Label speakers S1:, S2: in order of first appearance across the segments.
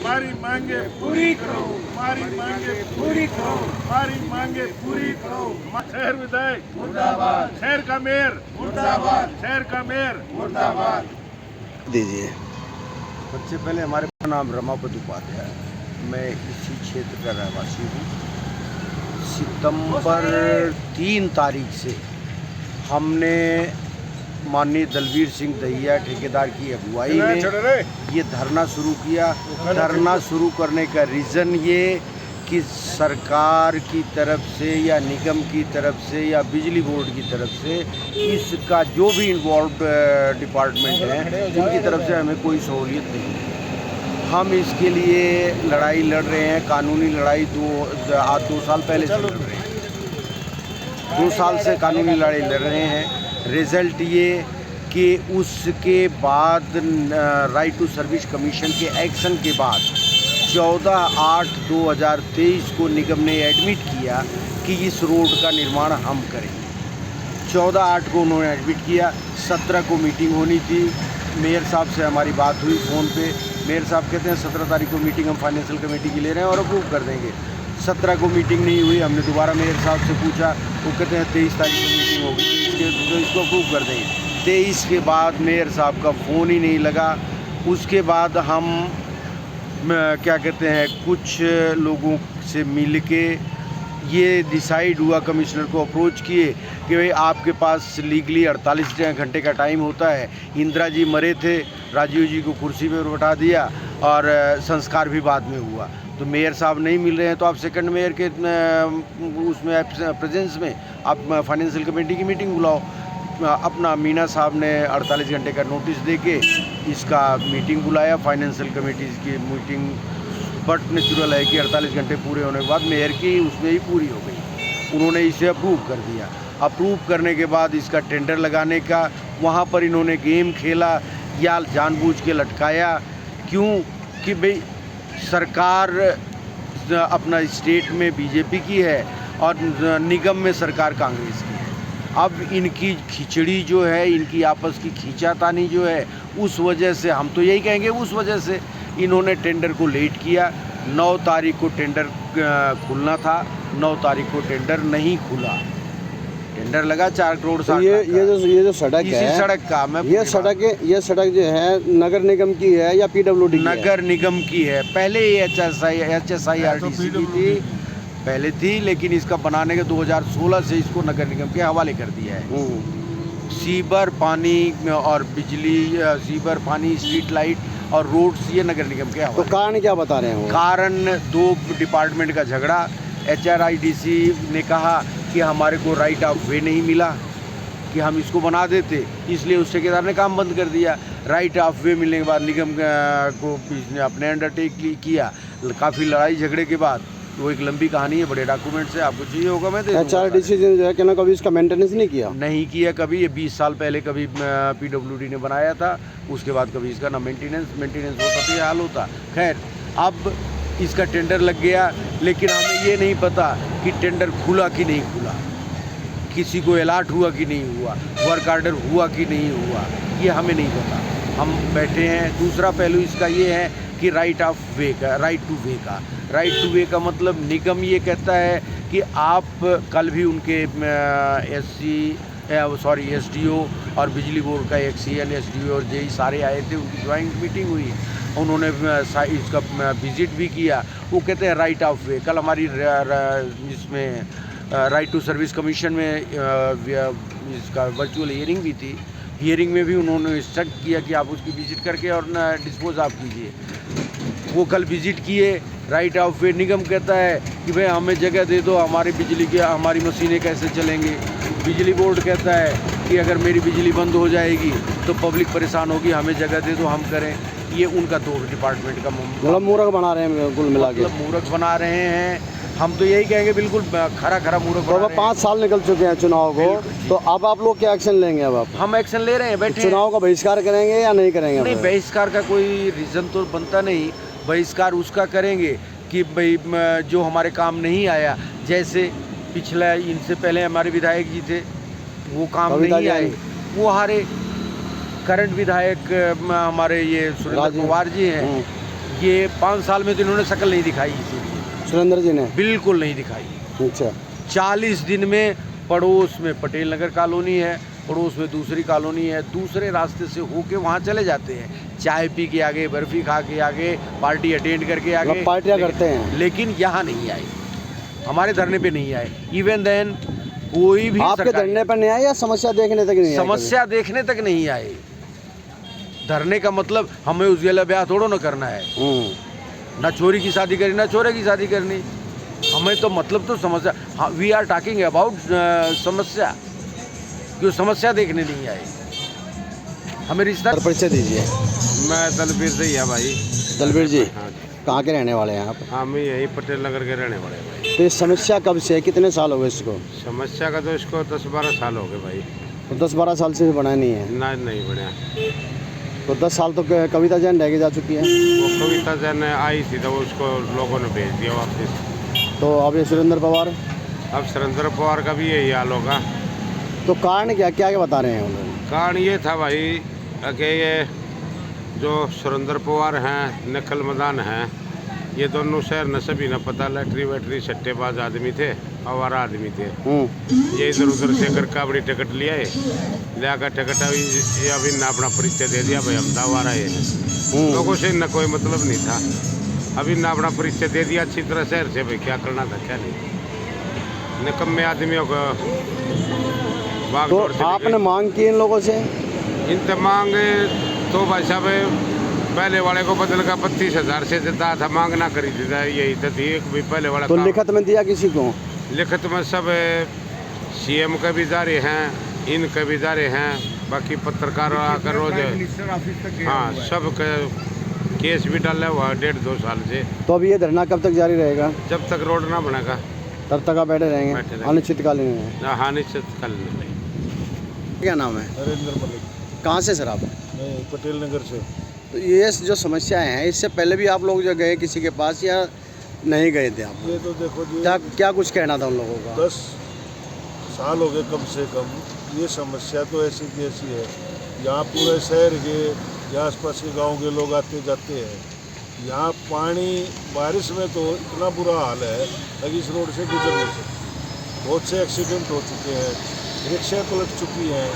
S1: हमारी मांगे पूरी करो, हमारी मांगे पूरी करो, हमारी मांगे पूरी करो। शहर विधायक मुर्दाबाद, शहर का मेयर मुर्दाबाद, शहर का मेयर मुर्दाबाद।
S2: दीजिए।
S3: सबसे पहले हमारे नाम रमापति उपाध्याय है, मैं इसी क्षेत्र का रहवासी हूँ। सितंबर 3 तारीख से हमने माननीय दलवीर सिंह दहिया ठेकेदार की अगुवाई में ये धरना शुरू किया। धरना शुरू करने का रीज़न ये कि सरकार की तरफ से या निगम की तरफ से या बिजली बोर्ड की तरफ से इसका जो भी इन्वॉल्व डिपार्टमेंट है उनकी तरफ से हमें कोई सहूलियत नहीं है। हम इसके लिए लड़ाई लड़ रहे हैं, कानूनी लड़ाई 2 साल पहले से लड़ रहे हैं। 2 साल से कानूनी लड़ाई लड़ रहे हैं। रिज़ल्ट ये कि उसके बाद राइट टू सर्विस कमीशन के एक्शन के बाद 14/8/2023 को निगम ने एडमिट किया कि इस रोड का निर्माण हम करेंगे। 14/8 को उन्होंने एडमिट किया। 17 को मीटिंग होनी थी। मेयर साहब से हमारी बात हुई फ़ोन पे। मेयर साहब कहते हैं 17 तारीख को मीटिंग हम फाइनेंशियल कमेटी की ले रहे हैं और अप्रूव कर देंगे। 17 को मीटिंग नहीं हुई। हमने दोबारा मेयर साहब से पूछा, वो कहते हैं 23 तारीख को मीटिंग होगी तो इसको अप्रूव कर देंगे। 23 के बाद मेयर साहब का फ़ोन ही नहीं लगा। उसके बाद हम क्या कहते हैं कुछ लोगों से मिल के ये डिसाइड हुआ, कमिश्नर को अप्रोच किए कि भाई आपके पास लीगली 48 घंटे का टाइम होता है। इंदिरा जी मरे थे, राजीव जी को कुर्सी पर बैठा दिया और संस्कार भी बाद में हुआ। तो मेयर साहब नहीं मिल रहे हैं तो आप सेकंड मेयर के उसमें प्रेजेंस में आप फाइनेंशियल कमेटी की मीटिंग बुलाओ। अपना मीना साहब ने 48 घंटे का नोटिस देके इसका मीटिंग बुलाया, फाइनेंशियल कमेटी की मीटिंग। बट नेचुरल है कि 48 घंटे पूरे होने के बाद मेयर की उसमें ही पूरी हो गई। उन्होंने इसे अप्रूव कर दिया। अप्रूव करने के बाद इसका टेंडर लगाने का वहाँ पर इन्होंने गेम खेला या जानबूझ के लटकाया। क्यों कि भाई सरकार अपना स्टेट में बीजेपी की है और निगम में सरकार कांग्रेस की है। अब इनकी खिचड़ी जो है, इनकी आपस की खींचातानी जो है, उस वजह से हम तो यही कहेंगे उस वजह से इन्होंने टेंडर को लेट किया। 9 तारीख को टेंडर खुलना था, 9 तारीख को टेंडर नहीं खुला। टेंडर लगा 4 करोड़
S2: तो ये जो सड़क
S3: इसी
S2: है,
S3: सड़क का मैं
S2: ये सड़क जो है नगर निगम की है या पीडब्ल्यूडी की
S3: नगर निगम की है। पहले ये HSIRTC की थी, पहले थी, लेकिन इसका बनाने के 2016 से इसको नगर निगम के हवाले कर दिया है। सीवर पानी और बिजली, सीवर पानी, स्ट्रीट लाइट और रोड्स ये नगर निगम के हवाले।
S2: तो कारण क्या बता रहे हैं?
S3: कारण 2 डिपार्टमेंट का झगड़ा। HRIDC ने कहा कि हमारे को राइट ऑफ वे नहीं मिला कि हम इसको बना देते, इसलिए उस ठेकेदार ने काम बंद कर दिया। राइट ऑफ वे मिलने के बाद निगम को इसने अपने अंडरटेक किया। काफ़ी लड़ाई झगड़े के बाद, वो एक लंबी कहानी है, बड़े डॉक्यूमेंट्स है, आपको चाहिए होगा मैं दे दूंगा।
S2: HRDC जो है कि ना कभी इसका मेंटेनेंस नहीं किया
S3: कभी। ये 20 साल पहले कभी PWD ने बनाया था, उसके बाद कभी इसका ना मेंटेनेंस होता तो ये हाल होता। खैर, अब इसका टेंडर लग गया, लेकिन हमें ये नहीं पता कि टेंडर खुला कि नहीं खुला, किसी को अलाट हुआ कि नहीं हुआ, वर्क ऑर्डर हुआ कि नहीं हुआ, ये हमें नहीं पता। हम बैठे हैं। दूसरा पहलू इसका ये है कि राइट टू वे का मतलब निगम ये कहता है कि आप कल भी उनके SDO और बिजली बोर्ड का XCN, SDO और JE सारे आए थे, उनकी ज्वाइंट मीटिंग हुई, उन्होंने इसका विजिट भी किया। वो कहते हैं राइट ऑफ वे। कल हमारी इसमें राइट टू सर्विस कमीशन में इसका वर्चुअल हियरिंग भी थी। हियरिंग में भी उन्होंने इंस्ट्रक्ट किया कि आप उसकी विजिट करके और डिस्पोज आप कीजिए। वो कल विजिट किए। राइट ऑफ वे निगम कहता है कि भाई हमें जगह दे दो, हमारी बिजली की हमारी मशीनें कैसे चलेंगी। बिजली बोर्ड कहता है कि अगर मेरी बिजली बंद हो जाएगी तो पब्लिक परेशान होगी, हमें जगह दे दो, हम करें। ये उनका 2 डिपार्टमेंट का
S2: मतलब मूर्ख बना रहे हैं, कुल मिला के
S3: मूर्ख बना रहे हैं। हम तो यही कहेंगे बिल्कुल खरा मूर्ख।
S2: तो अब 5 साल निकल चुके हैं चुनाव को, तो अब आप लोग क्या एक्शन लेंगे? अब
S3: हम एक्शन ले रहे हैं, बैठे।
S2: चुनाव का बहिष्कार करेंगे या नहीं करेंगे?
S3: नहीं, बहिष्कार का कोई रीज़न तो बनता नहीं। बहिष्कार उसका करेंगे कि भाई जो हमारे काम नहीं आया, जैसे पिछला इनसे पहले हमारे विधायक जी थे, वो काम नहीं आए, वो हारे। करंट विधायक हमारे ये सुरेंद्र पवार जी हैं, ये 5 साल में तो इन्होंने शक्ल नहीं दिखाई इसीलिए,
S2: सुरेंद्र जी ने?
S3: बिल्कुल नहीं दिखाई।
S2: अच्छा।
S3: 40 दिन में पड़ोस में पटेल नगर कॉलोनी है, पड़ोस में दूसरी कॉलोनी है, दूसरे रास्ते से होके वहाँ चले जाते हैं, चाय पी के आगे, बर्फ़ी खा के आगे, पार्टी अटेंड करके आगे,
S2: मतलब पार्टियाँ करते हैं।
S3: लेकिन यहाँ नहीं आए, हमारे धरने पे नहीं आए। इवन देन कोई भी
S2: आपके धरने पर नहीं आए या समस्या देखने तक नहीं आए?
S3: समस्या देखने तक नहीं आए। धरने का मतलब हमें उज्ज्वला ब्याह थोड़ो ना करना है, ना छोरी की शादी करनी ना छोरे की शादी करनी, हमें तो मतलब तो समस्या, हाँ वी आर टॉकिंग अबाउट समस्या, क्यों समस्या देखने नहीं आए, हमें रिश्ता।
S2: परिचय दीजिए।
S4: मैं दलबीर दैया भाई।
S2: दलबीर जी,
S4: हाँ जी,
S2: कहाँ के रहने वाले हैं आप?
S4: हम यही पटेल नगर के रहने वाले हैं भाई।
S2: तो ये समस्या कब से है, कितने साल हो गए इसको?
S4: समस्या का तो इसको 10-12 साल हो गए भाई।
S2: तो 10-12 साल से बना नहीं है?
S4: ना नहीं बढ़िया।
S2: तो 10 साल तो कविता जैन रह के जा चुकी है।
S4: वो कविता जैन आई थी तो उसको लोगों ने भेज दिया वापस।
S2: तो अब ये सुरेंद्र पवार?
S4: अब सुरेंद्र पवार का भी यही हाल होगा।
S2: तो कारण क्या क्या बता रहे हैं उन लोग?
S4: कारण ये था भाई कि ये जो सुरेंद्र पवार हैं, नकल मदान हैं, ये दोनों शहर न सभी न पता लैटरी वैटरी सट्टेबाज आदमी थे, आवारा आदमी थे। ये इधर उधर से करके अपनी टिकट लिया है, लिया कर टिकट अभी न अपना परिचय दे दिया भाई हम आवारा है। लोगों से न कोई मतलब नहीं था, अभी न अपना परिचय दे दिया अच्छी तरह शहर से, भाई क्या करना था क्या नहीं, निकम्मे आदमियों को भाग
S2: तो
S4: दौड़ से
S2: आपने मांग की इन लोगों से?
S4: इनसे मांग तो भाई साहब पहले वाले को बदल का 32,000 से देता था, मांग ना करी थी, यही तो थी एक भी पहले वाला।
S2: तो लिखत में दिया किसी को?
S4: लिखत में सब सीएम के भी जारी हैं, इनके भी जारी हैं, बाकी पत्रकार आकर रोज, हाँ सब केस भी डाला हुआ 1.5-2 साल से।
S2: तो अब ये धरना कब तक जारी रहेगा?
S4: जब तक रोड ना बनेगा
S2: तब तक आप बैठे रहेंगे अनिश्चितकालीन में?
S4: हाँ निश्चित कल नहीं।
S2: क्या नाम है?
S1: नरेंद्र मलिक।
S2: कहाँ से सर आप?
S1: मैं पटेल नगर से।
S2: तो ये जो समस्याएं हैं, इससे पहले भी आप लोग जो गए किसी के पास या नहीं गए थे आप?
S1: ये तो देखो जी,
S2: क्या क्या कुछ कहना था उन लोगों का?
S1: 10 साल हो गए कम से कम। ये समस्या तो ऐसी की ऐसी है, यहाँ पूरे शहर के या आसपास के गांव के लोग आते जाते हैं। यहाँ पानी बारिश में तो इतना बुरा हाल है कि इस रोड से गुजर नहीं सकते। बहुत से एक्सीडेंट हो चुके हैं, रिक्शा पलट चुकी हैं,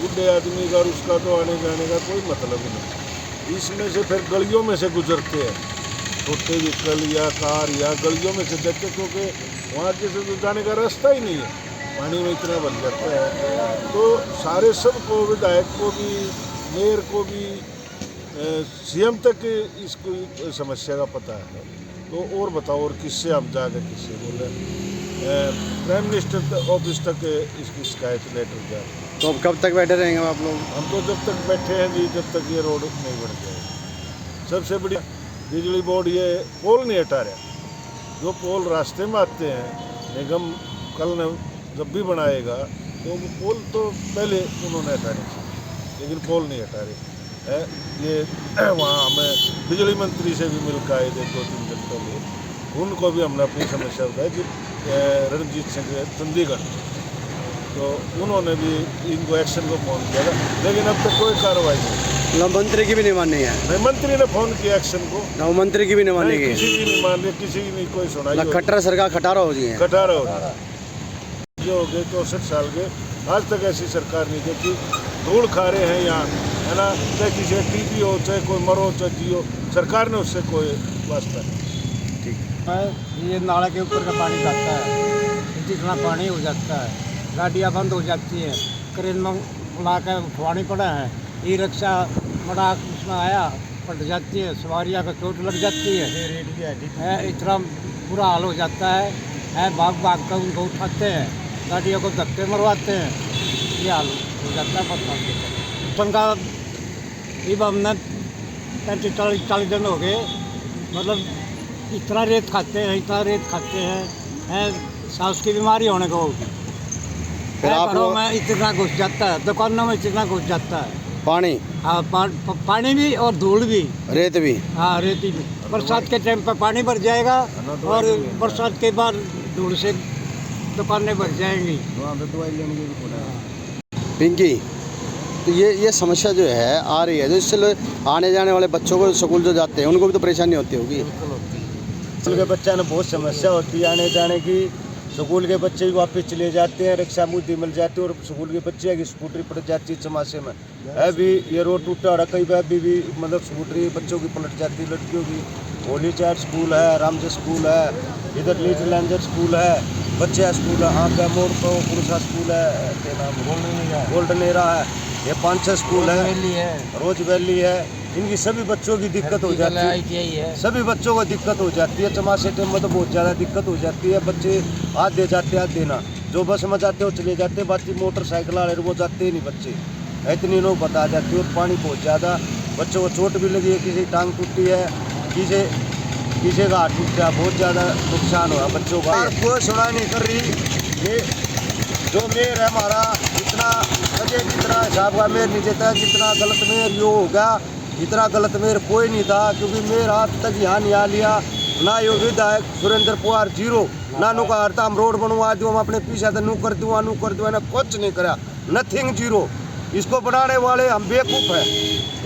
S1: बूढ़े आदमी का उसका तो आने जाने का कोई मतलब ही नहीं। इसमें से फिर गलियों में से गुजरते हैं, छोटे व्हीकल या कार या गलियों में से जाते, क्योंकि वहाँ जैसे तो जाने का रास्ता ही नहीं है, पानी में इतना बन जाता है। तो सारे सबको, विधायक को भी, मेयर को भी, सीएम तक इसको समस्या का पता है। तो और बताओ, और किससे हम जाकर किससे बोले? प्राइम मिनिस्टर ऑफिस तक इसकी शिकायत लेटर जाए।
S2: तो अब कब तक बैठे रहेंगे आप लोग?
S1: हम तो जब तक बैठे हैं जी, जब तक ये रोड नहीं बन जाए। सबसे बड़ी बिजली बोर्ड ये पोल नहीं हटा रहा। जो पोल रास्ते में आते हैं, निगम कल ने जब भी बनाएगा तो वो पोल तो पहले उन्होंने हटाने चाहिए, लेकिन पोल नहीं हटा रहे है। ये वहाँ हमें बिजली मंत्री से भी मिलकर आए थे 2-3 दिन पहले, उनको भी हमने अपनी समस्या बताई कि रणजीत सिंह चंडीगढ़, तो उन्होंने भी इनको एक्शन को फ़ोन किया था, लेकिन अब तक कोई कार्रवाई नहीं।
S2: मंत्री की भी नहीं माननी है?
S1: नहीं, मंत्री ने फ़ोन किया एक्शन को,
S2: नौ मंत्री की भी नहीं मानेगी?
S1: किसी की नहीं मान रही, किसी की नहीं कोई सुनाई।
S2: खट्टर सरकार खटारा हो गई है।
S1: खटारा हो रहा जो हो गए 64 साल के, आज तक ऐसी सरकार नहीं देखी। धूल खा रहे हैं यहाँ, है ना, चाहे किसी टीबी हो, चाहे कोई मरो, चाहे जियो, सरकार ने उससे कोई वास्ता नहीं।
S5: ये नाला के ऊपर का पानी जाता है, जितना पानी हो जाता है, गाड़ियाँ बंद हो जाती हैं, क्रेन में ला कर फुवानी पड़ा है, ई रिक्शा बड़ा उसमें आया पलट जाती है, सवारियाँ का चोट लग जाती है, इतना बुरा हाल हो जाता है, भाग भाग कर उनको उठाते हैं, गाड़ियों को धक्के मरवाते हैं, ये हाल हो जाता है। बरसात का अब हमने 35-40 दिन हो गए, मतलब इतना रेत खाते हैं, सांस की बीमारी होने को होगी। घरों में इतना घुस जाता है, दुकानों में इतना घुस जाता है
S2: पानी।
S5: हाँ, पानी भी और धूल भी,
S2: रेत भी।
S5: हाँ, रेती भी। बरसात के टाइम पर पानी भर जाएगा और बरसात के बाद धूल से दुकानें भर जाएंगी।
S2: पिंकी, तो ये समस्या जो है आ रही है, जो इससे आने जाने वाले बच्चों को स्कूल जो जाते हैं उनको भी तो परेशानी होती होगी।
S3: स्कूल के बच्चा ने बहुत समस्या होती है आने जाने की। स्कूल के बच्चे भी वापस चले जाते हैं, रिक्शा मुद्दी मिल जाती है और स्कूल के बच्चे की स्कूटरी पड़ जाती है चमासे में। अभी ये रोड टूटा और कई बार भी मतलब स्कूटरी बच्चों की पलट जाती है, लड़कियों की। होली चार्ट स्कूल है, रामजे स्कूल है, इधर लिटिल लैंजर स्कूल है, बच्चे स्कूल है, आँख मोड़ पर पुरुषा स्कूल है, क्या नाम गोल्डन एरा है, ये 5-6 स्कूल है, रोज वैली है। इनकी सभी बच्चों की दिक्कत हो जाती है, सभी बच्चों को दिक्कत हो जाती है। चमासे टाइम में तो बहुत ज़्यादा दिक्कत हो जाती है। बच्चे आधे जाते आधे ना, जो बस में जाते हो चले जाते, बाकी मोटरसाइकिल वाले वो जाते ही नहीं बच्चे। इतनी लोग बता जाती है और पानी बहुत ज़्यादा, बच्चों को चोट भी लगी है, किसी टांग टूटी है, किसी का हाथ टूट गया, बहुत ज़्यादा नुकसान हुआ बच्चों का। कोई सुनाई नहीं कर रही। ये जो मेयर है हमारा, इतना जितना हिसाब का मेयर नहीं देता, जितना गलत मेयर यो होगा, इतना गलत मेयर कोई नहीं था। क्योंकि मेयर आज तक यहाँ नहीं आ लिया, ना यो विधायक सुरेंद्र पवार 0, ना नु का हरता हम रोड बनवा दूँ, हम अपने पीछे नू कर दूँ ना कुछ नहीं करा, नथिंग 0। इसको बनाने वाले हम बेवकूफ़ हैं।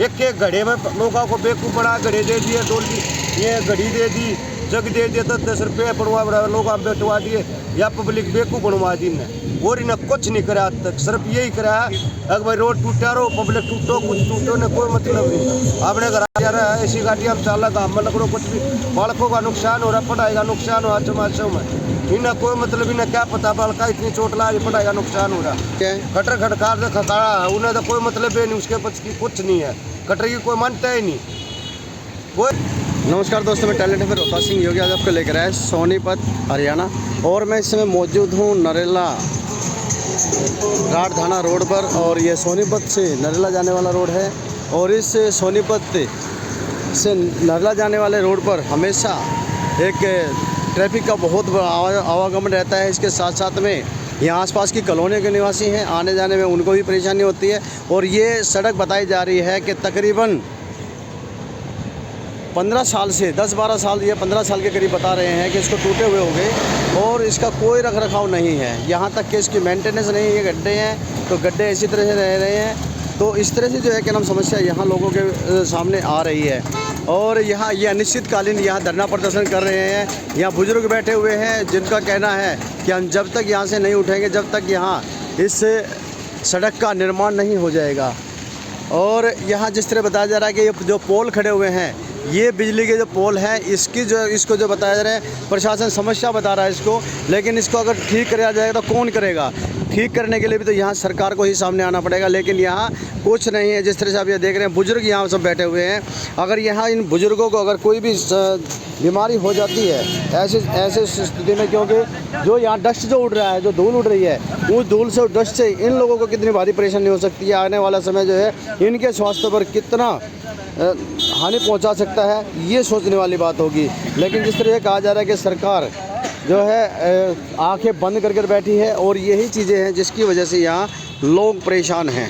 S3: एक घड़े में लोगों को बेवकूफ़ बना, घड़े दे दिए, डोली ये घड़ी दे दी, जग दे दिए, 10-10 रुपये बनवा लोग हम बैठवा दिए, या पब्लिक बेवकूफ़ बनवा दी ने। और इन्हें कुछ नहीं करा आज तक, सिर्फ यही करा है अगर भाई रोड टूटा रहो, पब्लिक टूटो, कुछ टूटो ने कोई मतलब नहीं। आपने घर जा रहा है ऐसी गाड़ी हम चालक हम लकड़ो, कुछ भी बालकों का नुकसान हो रहा, पढ़ाई का नुकसान हो रहा चमाशों में। इन्हें कोई मतलब इन्हें क्या पता बालका इतनी चोट ला रही, पढ़ाई का नुकसान हो रहा। कटर खटकार से खतरा है, उन्हें तो कोई मतलब है नहीं, उसके पक्ष की कुछ नहीं है, कटर की कोई मानता ही नहीं कोई।
S2: नमस्कार दोस्तों, मैं टैलेंट फिर रोहता सिंह योगी आज आपको लेकर आया सोनीपत हरियाणा, और मैं इस समय मौजूद हूँ नरेला घाट थाना रोड पर। और ये सोनीपत से नरेला जाने वाला रोड है, और इस सोनीपत से नरेला जाने वाले रोड पर हमेशा एक ट्रैफिक का बहुत बड़ा आवागमन रहता है। इसके साथ साथ में यहाँ आसपास की कॉलोनियों के निवासी हैं, आने जाने में उनको भी परेशानी होती है। और ये सड़क बताई जा रही है कि तकरीबन 15 साल से 10-12 साल या 15 साल के करीब बता रहे हैं कि इसको टूटे हुए हो गए, और इसका कोई रख रखाव नहीं है। यहाँ तक कि इसकी मेंटेनेंस नहीं है। गड्ढे हैं तो गड्ढे इसी तरह से रह रहे हैं। तो इस तरह से जो है कि नाम समस्या यहाँ लोगों के सामने आ रही है। और यहाँ ये अनिश्चितकालीन यहाँ धरना प्रदर्शन कर रहे हैं। यहाँ बुजुर्ग बैठे हुए हैं जिनका कहना है कि हम जब तक यहाँ से नहीं उठेंगे, जब तक यहाँ इस सड़क का निर्माण नहीं हो जाएगा। और यहाँ जिस तरह बताया जा रहा है कि ये जो पोल खड़े हुए हैं, ये बिजली के जो पोल हैं, इसको जो बताया जा रहा है, प्रशासन समस्या बता रहा है इसको, लेकिन इसको अगर ठीक कराया जाएगा तो कौन करेगा? ठीक करने के लिए भी तो यहाँ सरकार को ही सामने आना पड़ेगा, लेकिन यहाँ कुछ नहीं है। जिस तरह से आप ये देख रहे हैं, बुजुर्ग यहाँ सब बैठे हुए हैं। अगर यहाँ इन बुजुर्गों को अगर कोई भी बीमारी हो जाती है ऐसे स्थिति में, क्योंकि जो यहाँ डस्ट जो उड़ रहा है, जो धूल उड़ रही है, उस धूल से डस्ट से इन लोगों को कितनी भारी परेशानी हो सकती है। आने वाला समय जो है इनके स्वास्थ्य पर कितना हानि पहुंचा सकता है, ये सोचने वाली बात होगी। लेकिन जिस तरह कहा जा रहा है कि सरकार जो है आंखें बंद कर बैठी है, और यही चीज़ें हैं जिसकी वजह से यहाँ लोग परेशान हैं।